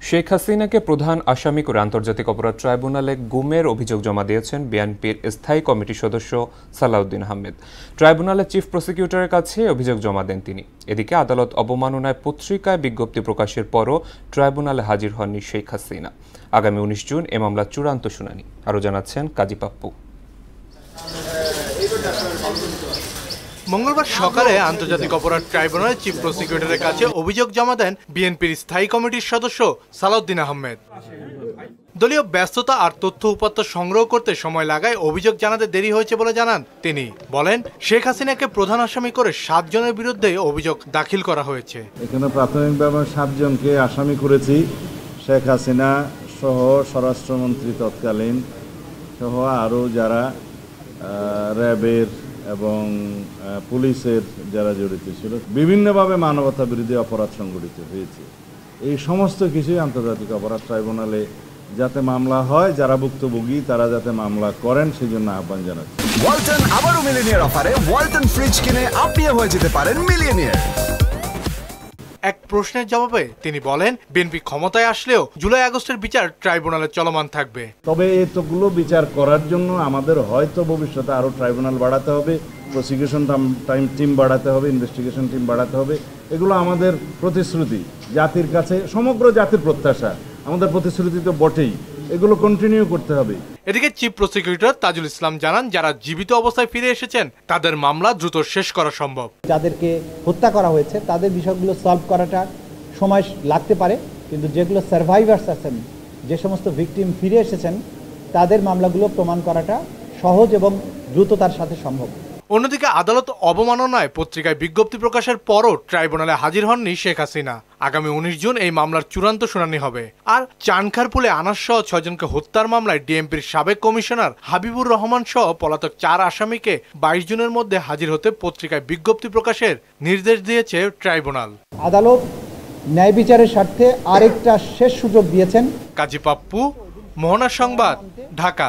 শেখ হাসিনাকে প্রধান আসামি করে আন্তর্জাতিক অপরাধ ট্রাইব্যুনালে গুমের অভিযোগ জমা দিয়েছেন বিএনপির স্থায়ী কমিটির সদস্য সালাউদ্দিন আহমেদ। ট্রাইব্যুনালের চিফ প্রসিকিউটরের কাছে অভিযোগ জমা দেন তিনি। এদিকে আদালত অবমাননায় পত্রিকায় বিজ্ঞপ্তি প্রকাশের পরও ট্রাইব্যুনালে হাজির হননি শেখ হাসিনা। আগামী 19 জুন এ মামলার চূড়ান্ত শুনানি। আরও জানাচ্ছেন কাজী পাপ্পু। মঙ্গলবার সকালে আন্তর্জাতিক অপরাধ ট্রাইব্যুনালের চিফ প্রসিকিউটরের কাছে অভিযোগ জমা দেন বিএনপির স্থায়ী কমিটির সদস্য সালাউদ্দিন আহমেদ। দলীয় ব্যস্ততা আর তথ্য উপাত্ত সংগ্রহ করতে সময় লাগায় অভিযোগ জানাতে দেরি হয়েছে বলে জানান তিনি। বলেন, শেখ হাসিনাকে প্রধান আসামি করে 7 জনের বিরুদ্ধে অভিযোগ দাখিল করা হয়েছে। এখানে প্রাথমিকভাবে 7 জনকে আসামি করেছি। শেখ হাসিনা সহ স্বরাষ্ট্রমন্ত্রী তৎকালীন সহ আরও যারা র্যাবের এবং পুলিশের যারা জড়িত ছিল, বিভিন্নভাবে মানবতা বিরোধী অপরাধ সংঘটিত হয়েছে। এই সমস্ত কিছুই আন্তর্জাতিক অপরাধ ট্রাইব্যুনালে যাতে মামলা হয়, যারা ভুক্তভোগী তারা যাতে মামলা করেন সেজন্য আহ্বান জানাচ্ছি। ওয়ালটন আবারও মিলিয়নিয়ার অফারে ওয়ালটন ফ্রিজ কিনে আপনিও হয়ে যেতে পারেন মিলিয়নিয়ার। এক প্রশ্নের জবাবে তিনি বলেন, বিএনপি ক্ষমতায় আসলেও জুলাই আগস্টের বিচার ট্রাইব্যুনালে চলমান থাকবে। তবে এতগুলো বিচার করার জন্য আমাদের হয়তো ভবিষ্যতে আরও ট্রাইব্যুনাল বাড়াতে হবে, প্রসিকিউশন টিম বাড়াতে হবে, ইনভেস্টিগেশন টিম বাড়াতে হবে। এগুলো আমাদের প্রতিশ্রুতি, জাতির কাছে সমগ্র জাতির প্রত্যাশা। আমাদের প্রতিশ্রুতি তো বটেই, এগুলো কন্টিনিউ করতে হবে। এদিকে চিফ প্রসিকিউটর তাজুল ইসলাম জানান, যারা জীবিত অবস্থায় ফিরে এসেছেন তাদের মামলা দ্রুত শেষ করা সম্ভব। যাদেরকে হত্যা করা হয়েছে তাদের বিষয়গুলো সলভ করাটা সময় লাগতে পারে, কিন্তু যেগুলো সার্ভাইভার্স আছেন, যে সমস্ত ভিকটিম ফিরে এসেছেন, তাদের মামলাগুলো প্রমাণ করাটা সহজ এবং দ্রুততার সাথে সম্ভব। অন্যদিকে আদালত অবমাননায় পত্রিকায় বিজ্ঞপ্তি প্রকাশের পরও ট্রাইব্যুনালে হাজির হননি শেখ হাসিনা। আগামী 19 জুন এই মামলার চূড়ান্ত শুনানি হবে। আর চানখারপুলে আনাস সহ 6 জনকে হত্যার মামলায় ডিএমপির সাবেক কমিশনার হাবিবুর রহমান সহ পলাতক 4 আসামিকে 22 জুনের মধ্যে হাজির হতে পত্রিকায় বিজ্ঞপ্তি প্রকাশের নির্দেশ দিয়েছে ট্রাইব্যুনাল। আদালত ন্যায় বিচারের স্বার্থে আরেকটা শেষ সুযোগ দিয়েছেন। কাজী পাপ্পু, মোহনা সংবাদ, ঢাকা।